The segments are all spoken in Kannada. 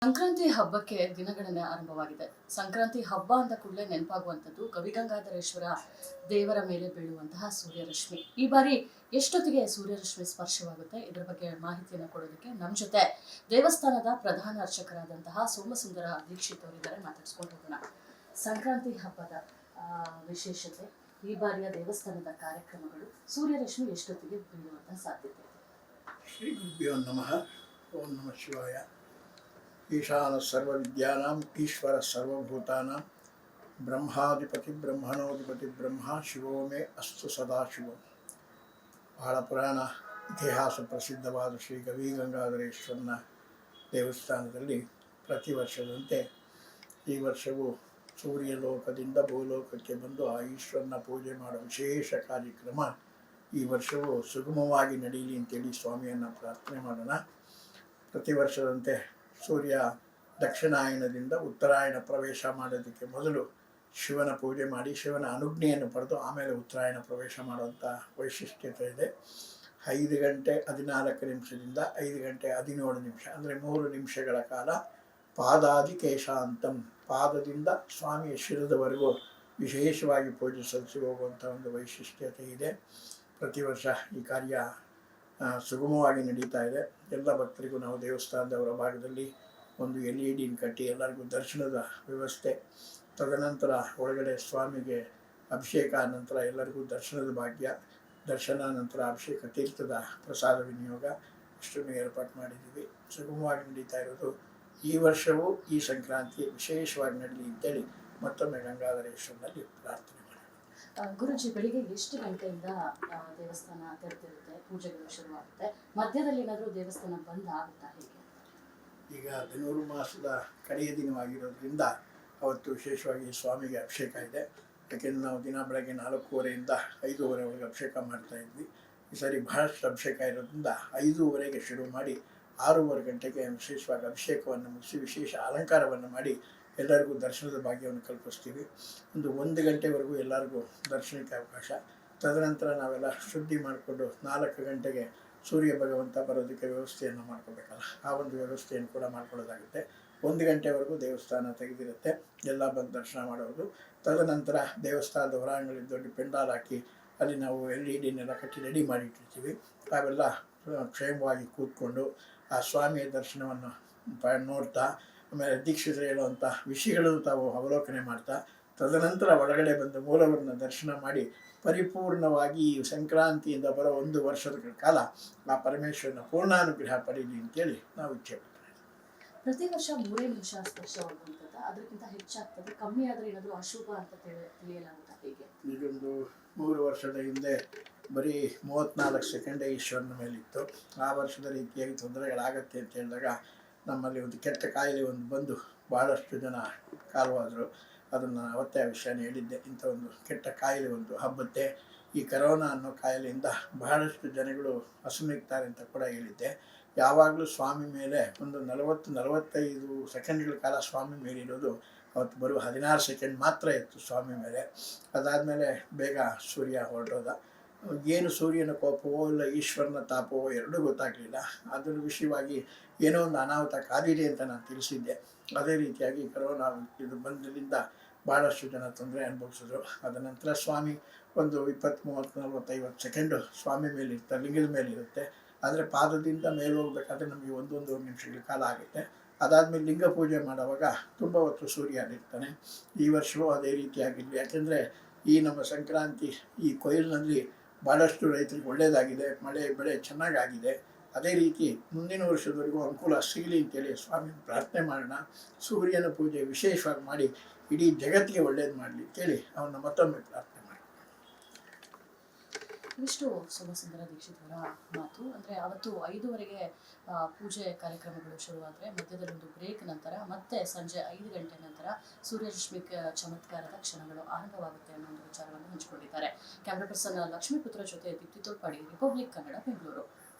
ಸಂಕ್ರಾಂತಿ ಹಬ್ಬಕ್ಕೆ ದಿನಗಣನೆ ಆರಂಭವಾಗಿದೆ. ಸಂಕ್ರಾಂತಿ ಹಬ್ಬ ಅಂದ ಕೂಡಲೇ ನೆನಪಾಗುವಂಥದ್ದು ಗವಿಗಂಗಾಧರೇಶ್ವರ ದೇವರ ಮೇಲೆ ಬೀಳುವಂತಹ ಸೂರ್ಯರಶ್ಮಿ. ಈ ಬಾರಿ ಎಷ್ಟೊತ್ತಿಗೆ ಸೂರ್ಯರಶ್ಮಿ ಸ್ಪರ್ಶವಾಗುತ್ತೆ, ಇದರ ಬಗ್ಗೆ ಮಾಹಿತಿಯನ್ನು ಕೊಡೋದಕ್ಕೆ ನಮ್ಮ ಜೊತೆ ದೇವಸ್ಥಾನದ ಪ್ರಧಾನ ಅರ್ಚಕರಾದಂತಹ ಸೋಮಸುಂದರ ದೀಕ್ಷಿತ್ ಅವರಿದ್ದಾರೆ. ಮಾತಾಡ್ಸ್ಕೊಂಡು ಹೋಗೋಣ. ಸಂಕ್ರಾಂತಿ ಹಬ್ಬದ ವಿಶೇಷತೆ, ಈ ಬಾರಿಯ ದೇವಸ್ಥಾನದ ಕಾರ್ಯಕ್ರಮಗಳು, ಸೂರ್ಯರಶ್ಮಿ ಎಷ್ಟೊತ್ತಿಗೆ ಬೀಳುವಂತಹ ಸಾಧ್ಯತೆ ಇದೆ? ಶ್ರೀ ಗುರುಭ್ಯೋ ನಮಃ. ಓಂ ನಮಃ ಶಿವಾಯ. ಈಶಾನ ಸರ್ವವಿದ್ಯಾನಾಂ ಈಶ್ವರ ಸರ್ವಭೂತಾನಾಂ ಬ್ರಹ್ಮಾಧಿಪತಿ ಬ್ರಹ್ಮಣೋಧಿಪತಿ ಬ್ರಹ್ಮ ಶಿವೋ ಮೇ ಅಸ್ತು ಸದಾಶಿವಂ. ಬಹಳ ಪುರಾಣ ಇತಿಹಾಸ ಪ್ರಸಿದ್ಧವಾದ ಶ್ರೀ ಗವಿಗಂಗಾಧರೇಶ್ವರನ ದೇವಸ್ಥಾನದಲ್ಲಿ ಪ್ರತಿ ವರ್ಷದಂತೆ ಈ ವರ್ಷವೂ ಸೂರ್ಯಲೋಕದಿಂದ ಭೂಲೋಕಕ್ಕೆ ಬಂದು ಆ ಈಶ್ವರನ ಪೂಜೆ ಮಾಡೋ ವಿಶೇಷ ಕಾರ್ಯಕ್ರಮ ಈ ವರ್ಷವೂ ಸುಗಮವಾಗಿ ನಡೆಯಲಿ ಅಂತೇಳಿ ಸ್ವಾಮಿಯನ್ನು ಪ್ರಾರ್ಥನೆ ಮಾಡೋಣ. ಪ್ರತಿ ವರ್ಷದಂತೆ ಸೂರ್ಯ ದಕ್ಷಿಣಾಯನದಿಂದ ಉತ್ತರಾಯಣ ಪ್ರವೇಶ ಮಾಡೋದಕ್ಕೆ ಮೊದಲು ಶಿವನ ಪೂಜೆ ಮಾಡಿ ಶಿವನ ಅನುಜ್ಞೆಯನ್ನು ಪಡೆದು ಆಮೇಲೆ ಉತ್ತರಾಯಣ ಪ್ರವೇಶ ಮಾಡುವಂಥ ವೈಶಿಷ್ಟ್ಯತೆ ಇದೆ. 5 ಗಂಟೆ 14 ನಿಮಿಷದಿಂದ 5 ಗಂಟೆ 17 ನಿಮಿಷ ಅಂದರೆ 3 ನಿಮಿಷಗಳ ಕಾಲ ಪಾದಾದಿ ಕೇಶಾಂತಂ, ಪಾದದಿಂದ ಸ್ವಾಮಿಯ ಶಿರದವರೆಗೂ ವಿಶೇಷವಾಗಿ ಪೂಜೆ ಸಲ್ಲಿಸಿ ಹೋಗುವಂಥ ಒಂದು ವೈಶಿಷ್ಟ್ಯತೆ ಇದೆ. ಪ್ರತಿ ವರ್ಷ ಈ ಕಾರ್ಯ ಸುಗಮವಾಗಿ ನಡೀತಾ ಇದೆ. ಎಲ್ಲ ಭಕ್ತರಿಗೂ ನಾವು ದೇವಸ್ಥಾನದವರ ಭಾಗದಲ್ಲಿ ಒಂದು LED ಕಟ್ಟಿ ಎಲ್ಲರಿಗೂ ದರ್ಶನದ ವ್ಯವಸ್ಥೆ, ತದನಂತರ ಒಳಗಡೆ ಸ್ವಾಮಿಗೆ ಅಭಿಷೇಕ, ನಂತರ ಎಲ್ಲರಿಗೂ ದರ್ಶನದ ಭಾಗ್ಯ, ದರ್ಶನ ನಂತರ ಅಭಿಷೇಕ ತೀರ್ಥದ ಪ್ರಸಾದ ವಿನಿಯೋಗ ಇಷ್ಟನ್ನು ಏರ್ಪಾಡು ಮಾಡಿದ್ದೀವಿ. ಸುಗಮವಾಗಿ ನಡೀತಾ ಇರೋದು. ಈ ವರ್ಷವೂ ಈ ಸಂಕ್ರಾಂತಿ ವಿಶೇಷವಾಗಿ ನಡೀಲಿ ಅಂತೇಳಿ ಮತ್ತೊಮ್ಮೆ ಗಂಗಾಧರೇಶ್ವರನಲ್ಲಿ ಪ್ರಾರ್ಥನೆ ಮಾಡಿ. ಗುರುಜಿ, ಬೆಳಿಗ್ಗೆ ಎಷ್ಟು ಗಂಟೆಯಿಂದ ದೇವಸ್ಥಾನ ತೆರೆದಿರುತ್ತೆ, ಪೂಜೆಗಳು ಶುರುವಾಗುತ್ತೆ? ಮಧ್ಯದಲ್ಲಿ ಏನಾದರೂ ದೇವಸ್ಥಾನ ಬಂದ್ ಆಗುತ್ತಾ? ಹೇಗೆ? ಈಗ ಧನುರ್ಮಾಸದ ಕಡೆಯ ದಿನವಾಗಿರೋದ್ರಿಂದ ಅವತ್ತು ವಿಶೇಷವಾಗಿ ಸ್ವಾಮಿಗೆ ಅಭಿಷೇಕ ಇದೆ. ಯಾಕೆಂದರೆ ನಾವು ದಿನ ಬೆಳಗ್ಗೆ 4:15 5:30 ಅಭಿಷೇಕ ಮಾಡ್ತಾ ಇದ್ವಿ. ಈ ಸಾರಿ ಬಹಳಷ್ಟು ಅಭಿಷೇಕ ಇರೋದ್ರಿಂದ 5:30ಗೆ ಶುರು ಮಾಡಿ 6:30 ಗಂಟೆಗೆ ವಿಶೇಷವಾಗಿ ಅಭಿಷೇಕವನ್ನು ಮುಗಿಸಿ ವಿಶೇಷ ಅಲಂಕಾರವನ್ನು ಮಾಡಿ ಎಲ್ಲರಿಗೂ ದರ್ಶನದ ಭಾಗ್ಯವನ್ನು ಕಲ್ಪಿಸ್ತೀವಿ. 1 ಗಂಟೆವರೆಗೂ ಎಲ್ಲರಿಗೂ ದರ್ಶನಕ್ಕೆ ಅವಕಾಶ. ತದನಂತರ ನಾವೆಲ್ಲ ಶುದ್ಧಿ ಮಾಡಿಕೊಂಡು 4 ಗಂಟೆಗೆ ಸೂರ್ಯ ಭಗವಂತ ಬರೋದಕ್ಕೆ ವ್ಯವಸ್ಥೆಯನ್ನು ಮಾಡ್ಕೋಬೇಕಲ್ಲ, ಆ ಒಂದು ವ್ಯವಸ್ಥೆಯನ್ನು ಕೂಡ ಮಾಡ್ಕೊಳ್ಳೋದಾಗುತ್ತೆ. 1 ಗಂಟೆವರೆಗೂ ದೇವಸ್ಥಾನ ತೆಗೆದಿರುತ್ತೆ, ಎಲ್ಲ ಬಂದು ದರ್ಶನ ಮಾಡೋದು. ತದನಂತರ ದೇವಸ್ಥಾನದ ಹೊರಾಂಗಣದಲ್ಲಿ ದೊಡ್ಡ ಪೆಂಡಾಲ್ ಹಾಕಿ ಅಲ್ಲಿ ನಾವು LED ಕಟ್ಟಿ ರೆಡಿ ಮಾಡಿಟ್ಟಿರ್ತೀವಿ. ತಾವೆಲ್ಲ ಕ್ಷೇಮವಾಗಿ ಕೂತ್ಕೊಂಡು ಆ ಸ್ವಾಮಿಯ ದರ್ಶನವನ್ನು ನೋಡ್ತಾ, ಆಮೇಲೆ ದೀಕ್ಷಿತರು ಹೇಳುವಂಥ ವಿಷಯಗಳನ್ನು ತಾವು ಅವಲೋಕನೆ ಮಾಡ್ತಾ, ತದನಂತರ ಒಳಗಡೆ ಬಂದು ಮೂಲವರನ್ನ ದರ್ಶನ ಮಾಡಿ ಪರಿಪೂರ್ಣವಾಗಿ ಈ ಸಂಕ್ರಾಂತಿಯಿಂದ ಬರೋ 1 ವರ್ಷದ ಕಾಲ ಆ ಪರಮೇಶ್ವರನ ಪೂರ್ಣಾನುಗ್ರಹ ಪಡೀಲಿ ಅಂತೇಳಿ ನಾವು ಇಚ್ಛೆ ಪಡ್ತೀವಿ. ಪ್ರತಿ ವರ್ಷ 3 ನಿಮಿಷ ಸ್ಪರ್ಶವಾಗುವಂಥದ್ದು, ಅದಕ್ಕಿಂತ ಹೆಚ್ಚಾಗ್ತದೆ, ಕಮ್ಮಿ ಆದರೆ ಏನಾದರೂ ಅಶುಭ ಅಂತ ತಿಳಿಯಲಾಗುತ್ತಾ? ಹೇಗೆ? ಈಗೊಂದು 3 ವರ್ಷದ ಹಿಂದೆ ಬರೀ 34 ಸೆಕೆಂಡೇ ಈಶ್ವರನ ಮೇಲಿತ್ತು. ಆ ವರ್ಷದ ರೀತಿಯಾಗಿ ತೊಂದರೆಗಳಾಗತ್ತೆ ಅಂತ ಹೇಳಿದಾಗ ನಮ್ಮಲ್ಲಿ ಒಂದು ಕೆಟ್ಟ ಕಾಯಿಲೆ ಒಂದು ಬಂದು ಭಾಳಷ್ಟು ಜನ ಕಾಲವಾದರು. ಅದನ್ನು ಅವತ್ತೇ ಆ ವಿಷಯನ ಹೇಳಿದ್ದೆ. ಇಂಥ ಒಂದು ಕೆಟ್ಟ ಕಾಯಿಲೆ ಒಂದು ಹಬ್ಬತ್ತೆ. ಈ ಕರೋನಾ ಅನ್ನೋ ಕಾಯಿಲೆಯಿಂದ ಬಹಳಷ್ಟು ಜನಗಳು ಅಸುನೀಗ್ತಾರೆ ಅಂತ ಕೂಡ ಹೇಳಿದ್ದೆ. ಯಾವಾಗಲೂ ಸ್ವಾಮಿ ಮೇಲೆ ಒಂದು 40-45 ಸೆಕೆಂಡ್ಗಳ ಕಾಲ ಸ್ವಾಮಿ ಮೇಲಿರೋದು. ಅವತ್ತು ಬರುವ 16 ಸೆಕೆಂಡ್ ಮಾತ್ರ ಇತ್ತು ಸ್ವಾಮಿ ಮೇಲೆ. ಅದಾದಮೇಲೆ ಬೇಗ ಸೂರ್ಯ ಹೊರಟೋದ. ಏನು ಸೂರ್ಯನ ಕೋಪವೋ ಇಲ್ಲ ಈಶ್ವರನ ತಾಪವೋ ಎರಡೂ ಗೊತ್ತಾಗಲಿಲ್ಲ. ಅದರ ವಿಷಯವಾಗಿ ಏನೋ ಒಂದು ಅನಾಹುತ ಕಾದಿದೆ ಅಂತ ನಾನು ತಿಳಿಸಿದ್ದೆ. ಅದೇ ರೀತಿಯಾಗಿ ಕರೋನಾ ಇದು ಬಂದರಿಂದ ಭಾಳಷ್ಟು ಜನ ತೊಂದರೆ ಅನುಭವಿಸಿದ್ರು. ಅದ ನಂತರ ಸ್ವಾಮಿ ಒಂದು 20, 30, 40, 50 ಸೆಕೆಂಡು ಸ್ವಾಮಿ ಮೇಲಿರ್ತಾರೆ, ಲಿಂಗದ ಮೇಲಿರುತ್ತೆ. ಆದರೆ ಪಾದದಿಂದ ಮೇಲೆ ಹೋಗ್ಬೇಕಾದ್ರೆ ನಮಗೆ 1-1.5 ನಿಮಿಷಗಳ ಕಾಲ ಆಗುತ್ತೆ. ಅದಾದಮೇಲೆ ಲಿಂಗ ಪೂಜೆ ಮಾಡುವಾಗ ತುಂಬ ಹೊತ್ತು ಸೂರ್ಯ ಇರ್ತಾನೆ. ಈ ವರ್ಷವೂ ಅದೇ ರೀತಿಯಾಗಿರಲಿ. ಯಾಕೆಂದರೆ ಈ ನಮ್ಮ ಸಂಕ್ರಾಂತಿ ಈ ಕೊಯ್ಲಿನಲ್ಲಿ ಭಾಳಷ್ಟು ರೈತರಿಗೆ ಒಳ್ಳೆಯದಾಗಿದೆ, ಮಳೆ ಬೆಳೆ ಚೆನ್ನಾಗಾಗಿದೆ. ಅದೇ ರೀತಿ ಮುಂದಿನ ವರ್ಷದವರೆಗೂ ಅನುಕೂಲ ಸಿಗಲಿ ಅಂತೇಳಿ ಸ್ವಾಮಿ ಪ್ರಾರ್ಥನೆ ಮಾಡೋಣ. ಸೂರ್ಯನ ಪೂಜೆ ವಿಶೇಷವಾಗಿ ಮಾಡಿ ಇಡೀ ಜಗತ್ತಿಗೆ ಒಳ್ಳೇದು ಮಾಡಲಿ ಅಂತೇಳಿ ಅವನ್ನ ಮತ್ತೊಮ್ಮೆ ಪ್ರಾರ್ಥನೆ ಮಾಡಿ. ಇಷ್ಟು ಸೋಮಸುಂದರ ದೀಕ್ಷಿತ್ ಅವರ ಮಾತು. ಅಂದರೆ ಅವತ್ತು 5:30ಗೆ ಪೂಜೆ ಕಾರ್ಯಕ್ರಮಗಳು ಶುರುವಾದರೆ ಮಧ್ಯದಲ್ಲಿ ಒಂದು ಬ್ರೇಕ್ ನಂತರ ಮತ್ತೆ ಸಂಜೆ 5 ಗಂಟೆ ನಂತರ ಸೂರ್ಯರಶ್ಮಿ ಚಮತ್ಕಾರದ ಕ್ಷಣಗಳು ಆರಂಭವಾಗುತ್ತೆ ಅನ್ನೋ ಒಂದು ವಿಚಾರವನ್ನು ಹಂಚಿಕೊಂಡಿದ್ದಾರೆ. ಕ್ಯಾಮ್ರಾ ಪರ್ಸನ್ ಲಕ್ಷ್ಮೀಪುತ್ರ ಜೊತೆ ದೀಪ್ತಿ ತೋರ್ಪಾಡಿ, ರಿಪಬ್ಲಿಕ್ ಕನ್ನಡ, ಬೆಂಗಳೂರು.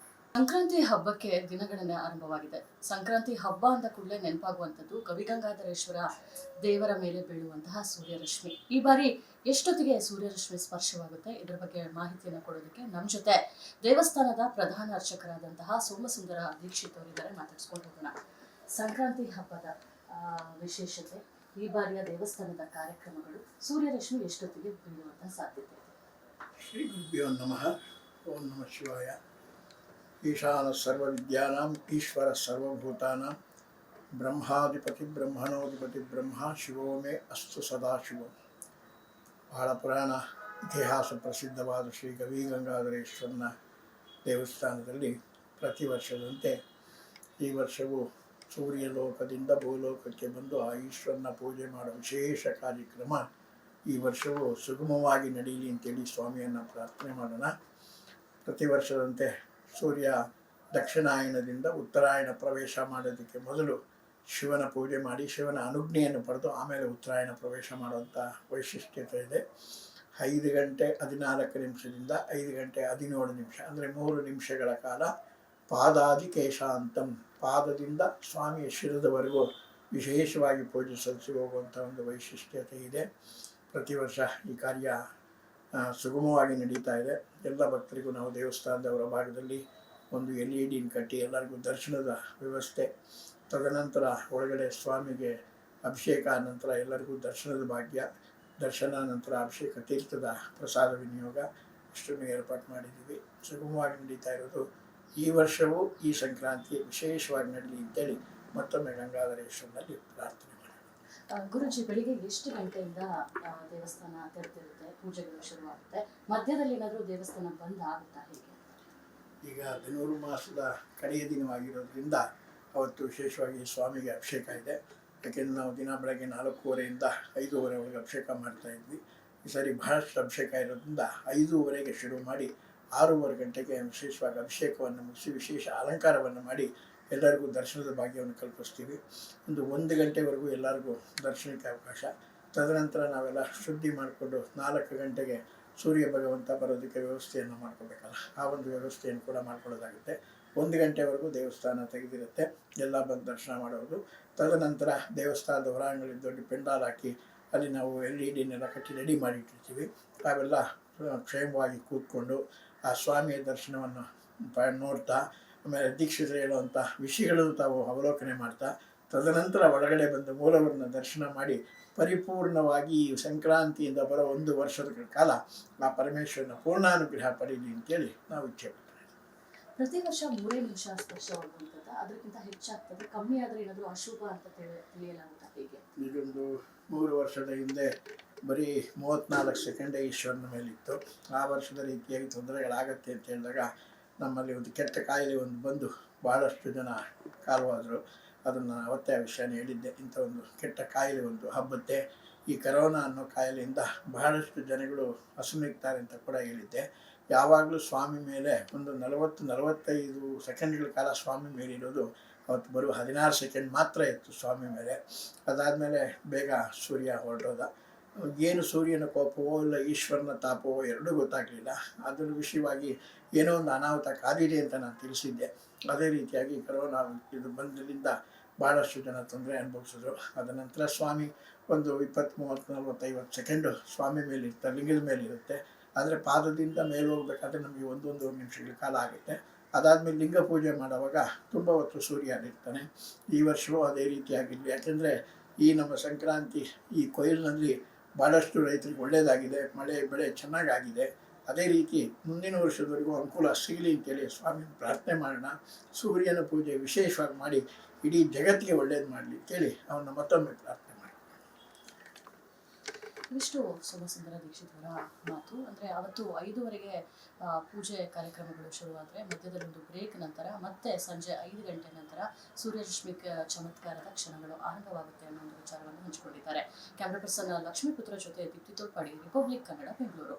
ಸಂಕ್ರಾಂತಿ ಹಬ್ಬಕ್ಕೆ ದಿನಗಣನೆ ಆರಂಭವಾಗಿದೆ. ಸಂಕ್ರಾಂತಿ ಹಬ್ಬ ಅಂದ ಕೂಡಲೇ ನೆನಪಾಗುವಂಥದ್ದು ಗವಿಗಂಗಾಧರೇಶ್ವರ ದೇವರ ಮೇಲೆ ಬೀಳುವಂತಹ ಸೂರ್ಯರಶ್ಮಿ. ಈ ಬಾರಿ ಎಷ್ಟೊತ್ತಿಗೆ ಸೂರ್ಯರಶ್ಮಿ ಸ್ಪರ್ಶವಾಗುತ್ತೆ, ಇದರ ಬಗ್ಗೆ ಮಾಹಿತಿಯನ್ನು ಕೊಡೋದಕ್ಕೆ ನಮ್ಮ ಜೊತೆ ದೇವಸ್ಥಾನದ ಪ್ರಧಾನ ಅರ್ಚಕರಾದಂತಹ ಸೋಮಸುಂದರ ದೀಕ್ಷಿತ್ ಅವರಿದ್ದಾರೆ. ಮಾತಾಡ್ಸ್ಕೊಂಡು ಹೋಗೋಣ. ಸಂಕ್ರಾಂತಿ ಹಬ್ಬದ ವಿಶೇಷತೆ, ಈ ಬಾರಿಯ ದೇವಸ್ಥಾನದ ಕಾರ್ಯಕ್ರಮಗಳು, ಸೂರ್ಯರಶ್ಮಿ ಎಷ್ಟೊತ್ತಿಗೆ ಬೀಳುವಂಥ ಸಾಧ್ಯತೆ ಇದೆ? ಶ್ರೀ ಗುರುಭ್ಯೋ ನಮಃ. ಓಂ ನಮಃ ಶಿವಾಯ. ಈಶಾನ ಸರ್ವವಿದ್ಯಾನಾಂ ಈಶ್ವರ ಸರ್ವಭೂತಾನಾಂ ಬ್ರಹ್ಮಾಧಿಪತಿ ಬ್ರಹ್ಮಣೋಧಿಪತಿ ಬ್ರಹ್ಮ ಶಿವೋ ಮೇ ಅಸ್ತು ಸದಾಶಿವಂ. ಬಹಳ ಪುರಾಣ ಇತಿಹಾಸ ಪ್ರಸಿದ್ಧವಾದ ಶ್ರೀ ಗವಿಗಂಗಾಧರೇಶ್ವರನ ದೇವಸ್ಥಾನದಲ್ಲಿ ಪ್ರತಿ ವರ್ಷದಂತೆ ಈ ವರ್ಷವೂ ಸೂರ್ಯಲೋಕದಿಂದ ಭೂಲೋಕಕ್ಕೆ ಬಂದು ಆ ಈಶ್ವರನ ಪೂಜೆ ಮಾಡೋ ವಿಶೇಷ ಕಾರ್ಯಕ್ರಮ ಈ ವರ್ಷವೂ ಸುಗಮವಾಗಿ ನಡೆಯಲಿ ಅಂತೇಳಿ ಸ್ವಾಮಿಯನ್ನು ಪ್ರಾರ್ಥನೆ ಮಾಡೋಣ. ಪ್ರತಿ ವರ್ಷದಂತೆ ಸೂರ್ಯ ದಕ್ಷಿಣಾಯನದಿಂದ ಉತ್ತರಾಯಣ ಪ್ರವೇಶ ಮಾಡೋದಕ್ಕೆ ಮೊದಲು ಶಿವನ ಪೂಜೆ ಮಾಡಿ ಶಿವನ ಅನುಜ್ಞೆಯನ್ನು ಪಡೆದು ಆಮೇಲೆ ಉತ್ತರಾಯಣ ಪ್ರವೇಶ ಮಾಡುವಂಥ ವೈಶಿಷ್ಟ್ಯತೆ ಇದೆ. 5 ಗಂಟೆ 14 ನಿಮಿಷದಿಂದ 5 ಗಂಟೆ 17 ನಿಮಿಷ ಅಂದರೆ 3 ನಿಮಿಷಗಳ ಕಾಲ ಪಾದಾದಿ ಕೇಶಾಂತಂ, ಪಾದದಿಂದ ಸ್ವಾಮಿಯ ಶಿರದವರೆಗೂ ವಿಶೇಷವಾಗಿ ಪೂಜೆ ಸಲ್ಲಿಸಿ ಹೋಗುವಂಥ ಒಂದು ವೈಶಿಷ್ಟ್ಯತೆ ಇದೆ. ಪ್ರತಿ ವರ್ಷ ಈ ಕಾರ್ಯ ಸುಗಮವಾಗಿ ನಡೀತಾ ಇದೆ. ಎಲ್ಲ ಭಕ್ತರಿಗೂ ನಾವು ದೇವಸ್ಥಾನದವರ ಭಾಗದಲ್ಲಿ ಒಂದು LED ಕಟ್ಟಿ ಎಲ್ಲರಿಗೂ ದರ್ಶನದ ವ್ಯವಸ್ಥೆ, ತದನಂತರ ಒಳಗಡೆ ಸ್ವಾಮಿಗೆ ಅಭಿಷೇಕ, ನಂತರ ಎಲ್ಲರಿಗೂ ದರ್ಶನದ ಭಾಗ್ಯ, ದರ್ಶನ ನಂತರ ಅಭಿಷೇಕ ತೀರ್ಥದ ಪ್ರಸಾದ ವಿನಿಯೋಗ ಇಷ್ಟನ್ನು ಏರ್ಪಾಡು ಮಾಡಿದ್ದೀವಿ. ಸುಗಮವಾಗಿ ನಡೀತಾ ಇರೋದು. ಈ ವರ್ಷವೂ ಈ ಸಂಕ್ರಾಂತಿ ವಿಶೇಷವಾಗಿ ನಡೆಯಲಿ ಅಂತೇಳಿ ಮತ್ತೊಮ್ಮೆ ಗಂಗಾಧರೇಶ್ವರನಲ್ಲಿ ಪ್ರಾರ್ಥನೆ ಮಾಡೋಣ. ಗುರುಜಿ, ಬೆಳಿಗ್ಗೆ ಎಷ್ಟು ಗಂಟೆಯಿಂದ ದೇವಸ್ಥಾನ ತೆರೆದಿರುತ್ತೆ, ಪೂಜೆಗಳು ಶುರುವಾಗುತ್ತೆ? ಮಧ್ಯದಲ್ಲಿ ಏನಾದರೂ ದೇವಸ್ಥಾನ ಬಂದ್ ಆಗುತ್ತಾ ಹೇಗೆ? ಈಗ ಧನುರ್ಮಾಸದ ಕಡೆಯ ದಿನವಾಗಿರೋದ್ರಿಂದ ಅವತ್ತು ವಿಶೇಷವಾಗಿ ಸ್ವಾಮಿಗೆ ಅಭಿಷೇಕ ಇದೆ. ಯಾಕೆಂದರೆ ನಾವು ದಿನ ಬೆಳಗ್ಗೆ 4:15 5:30 ಅಭಿಷೇಕ ಮಾಡ್ತಾ ಇದ್ವಿ. ಈ ಸಾರಿ ಬಹಳಷ್ಟು ಅಭಿಷೇಕ ಇರೋದ್ರಿಂದ 5:30ಗೆ ಶುರು ಮಾಡಿ 6:30 ಗಂಟೆಗೆ ವಿಶೇಷವಾಗಿ ಅಭಿಷೇಕವನ್ನು ಮುಗಿಸಿ ವಿಶೇಷ ಅಲಂಕಾರವನ್ನು ಮಾಡಿ ಎಲ್ಲರಿಗೂ ದರ್ಶನದ ಭಾಗ್ಯವನ್ನು ಕಲ್ಪಿಸ್ತೀವಿ. ಒಂದು 1 ಗಂಟೆವರೆಗೂ ಎಲ್ಲರಿಗೂ ದರ್ಶನಕ್ಕೆ ಅವಕಾಶ. ತದನಂತರ ನಾವೆಲ್ಲ ಶುದ್ಧಿ ಮಾಡಿಕೊಂಡು 4 ಗಂಟೆಗೆ ಸೂರ್ಯ ಭಗವಂತ ಬರೋದಕ್ಕೆ ವ್ಯವಸ್ಥೆಯನ್ನು ಮಾಡ್ಕೋಬೇಕಲ್ಲ, ಆ ಒಂದು ವ್ಯವಸ್ಥೆಯನ್ನು ಕೂಡ ಮಾಡ್ಕೊಳ್ಳೋದಾಗುತ್ತೆ. 1 ಗಂಟೆವರೆಗೂ ದೇವಸ್ಥಾನ ತೆಗೆದಿರುತ್ತೆ, ಎಲ್ಲ ಬಂದು ದರ್ಶನ ಮಾಡೋದು. ತದನಂತರ ದೇವಸ್ಥಾನದ ಹೊರಾಂಗಣದಲ್ಲಿ ದೊಡ್ಡ ಪೆಂಡಾಲ್ ಹಾಕಿ ಅಲ್ಲಿ ನಾವು LED ಕಟ್ಟಿ ರೆಡಿ ಮಾಡಿಟ್ಟಿರ್ತೀವಿ. ನಾವೆಲ್ಲ ಕ್ಷೇಮವಾಗಿ ಕೂತ್ಕೊಂಡು ಆ ಸ್ವಾಮಿಯ ದರ್ಶನವನ್ನು ನೋಡ್ತಾ, ಆಮೇಲೆ ದೀಕ್ಷಿತರು ಹೇಳುವಂಥ ವಿಷಯಗಳನ್ನು ತಾವು ಅವಲೋಕನೆ ಮಾಡ್ತಾ, ತದನಂತರ ಒಳಗಡೆ ಬಂದು ಮೂಲವರನ್ನ ದರ್ಶನ ಮಾಡಿ ಪರಿಪೂರ್ಣವಾಗಿ ಈ ಸಂಕ್ರಾಂತಿಯಿಂದ ಬರೋ 1 ವರ್ಷದ ಕಾಲ ಆ ಪರಮೇಶ್ವರನ ಪೂರ್ಣಾನುಗ್ರಹ ಪಡೀಲಿ ಅಂತೇಳಿ ನಾವು ಇಚ್ಛೆ ಪಡ್ತೀವಿ. ಪ್ರತಿ ವರ್ಷ 3 ನಿಮಿಷ ಸ್ಪರ್ಶವಾಗುವಂಥದ್ದು, ಅದಕ್ಕಿಂತ ಹೆಚ್ಚಾಗ್ತದೆ, ಕಮ್ಮಿ ಆದರೆ ಏನಾದರೂ ಅಶುಭ ಅಂತ ತಿಳಿಯಲಾಗುತ್ತಾ ಹೇಗೆ? ಈಗೊಂದು 3 ವರ್ಷದ ಹಿಂದೆ ಬರೀ 34 ಸೆಕೆಂಡೇ ಈಶ್ವರನ ಮೇಲಿತ್ತು. ಆ ವರ್ಷದ ರೀತಿಯಾಗಿ ತೊಂದರೆಗಳಾಗತ್ತೆ ಅಂತ ಹೇಳಿದಾಗ ನಮ್ಮಲ್ಲಿ ಒಂದು ಕೆಟ್ಟ ಕಾಯಿಲೆ ಒಂದು ಬಂದು ಭಾಳಷ್ಟು ಜನ ಕಾಲವಾದರು. ಅದನ್ನು ಅವತ್ತೇ ಆ ವಿಷಯನ ಹೇಳಿದ್ದೆ. ಇಂಥ ಒಂದು ಕೆಟ್ಟ ಕಾಯಿಲೆ ಒಂದು ಹಬ್ಬತ್ತೆ. ಈ ಕರೋನಾ ಅನ್ನೋ ಕಾಯಿಲೆಯಿಂದ ಬಹಳಷ್ಟು ಜನಗಳು ಅಸುನೀಗ್ತಾರೆ ಅಂತ ಕೂಡ ಹೇಳಿದ್ದೆ. ಯಾವಾಗಲೂ ಸ್ವಾಮಿ ಮೇಲೆ ಒಂದು 40-45 ಸೆಕೆಂಡ್ಗಳ ಕಾಲ ಸ್ವಾಮಿ ಮೇಲೆ ಇರೋದು. ಅವತ್ತು ಬರುವ 16 ಸೆಕೆಂಡ್ ಮಾತ್ರ ಇತ್ತು ಸ್ವಾಮಿ ಮೇಲೆ. ಅದಾದಮೇಲೆ ಬೇಗ ಸೂರ್ಯ ಹೊರಟೋದ. ಏನು ಸೂರ್ಯನ ಕೋಪವೋ ಇಲ್ಲ ಈಶ್ವರನ ತಾಪವೋ ಎರಡೂ ಗೊತ್ತಾಗಲಿಲ್ಲ. ಅದರ ವಿಷಯವಾಗಿ ಏನೋ ಒಂದು ಅನಾಹುತ ಕಾದಿದೆ ಅಂತ ನಾನು ತಿಳಿಸಿದ್ದೆ. ಅದೇ ರೀತಿಯಾಗಿ ಕರೋನಾ ಇದು ಬಂದರಿಂದ ಭಾಳಷ್ಟು ಜನ ತೊಂದರೆ ಅನುಭವಿಸಿದ್ರು. ಅದ ನಂತರ ಸ್ವಾಮಿ ಒಂದು 20, 30, 40, 50 ಸೆಕೆಂಡು ಸ್ವಾಮಿ ಮೇಲೆ ಇರ್ತಾರೆ, ಲಿಂಗದ ಮೇಲೆ ಇರುತ್ತೆ. ಆದರೆ ಪಾದದಿಂದ ಮೇಲೆ ಹೋಗ್ಬೇಕಾದ್ರೆ ನಮಗೆ 1 ನಿಮಿಷಗಳ ಕಾಲ ಆಗುತ್ತೆ. ಅದಾದಮೇಲೆ ಲಿಂಗ ಪೂಜೆ ಮಾಡುವಾಗ ತುಂಬ ಹೊತ್ತು ಸೂರ್ಯ ಇರ್ತಾನೆ. ಈ ವರ್ಷವೂ ಅದೇ ರೀತಿಯಾಗಿರಲಿ. ಯಾಕೆಂದರೆ ಈ ನಮ್ಮ ಸಂಕ್ರಾಂತಿ ಈ ಕೊಯ್ಲಿನಲ್ಲಿ ಭಾಳಷ್ಟು ರೈತರಿಗೆ ಒಳ್ಳೆಯದಾಗಿದೆ, ಮಳೆ ಬೆಳೆ ಚೆನ್ನಾಗಾಗಿದೆ. ಅದೇ ರೀತಿ ಮುಂದಿನ ವರ್ಷದವರೆಗೂ ಅನುಕೂಲ ಸಿಗಲಿ ಅಂತೇಳಿ ಸ್ವಾಮಿ ಪ್ರಾರ್ಥನೆ ಮಾಡೋಣ. ಸೂರ್ಯನ ಪೂಜೆ ವಿಶೇಷವಾಗಿ ಮಾಡಿ ಇಡೀ ಜಗತ್ತಿಗೆ ಒಳ್ಳೇದು ಮಾಡಲಿ ಅಂತೇಳಿ ಅವನ್ನ ಮತ್ತೊಮ್ಮೆ ಪ್ರಾರ್ಥನೆ ಮಾಡಿ. ಇಷ್ಟು ಸೋಮಸುಂದರ ದೀಕ್ಷಿತರ ಮಾತು. ಅಂದರೆ ಅವತ್ತು 5:30ಗೆ ಪೂಜೆ ಕಾರ್ಯಕ್ರಮಗಳು ಶುರುವಾದರೆ ಮಧ್ಯದಲ್ಲಿ ಒಂದು ಬ್ರೇಕ್ ನಂತರ ಮತ್ತೆ ಸಂಜೆ 5 ಗಂಟೆ ನಂತರ ಸೂರ್ಯರಶ್ಮಿ ಚಮತ್ಕಾರದ ಕ್ಷಣಗಳು ಆರಂಭವಾಗುತ್ತೆ ಅನ್ನೋ ಒಂದು ವಿಚಾರವನ್ನು ಹಂಚಿಕೊಂಡಿದ್ದಾರೆ. ಕ್ಯಾಮ್ರಾ ಪರ್ಸನ್ ಲಕ್ಷ್ಮೀಪುತ್ರ ಜೊತೆ ದೀಪ್ತಿ ತೋಳ್ಪಾಡಿ, ರಿಪಬ್ಲಿಕ್ ಕನ್ನಡ, ಬೆಂಗಳೂರು.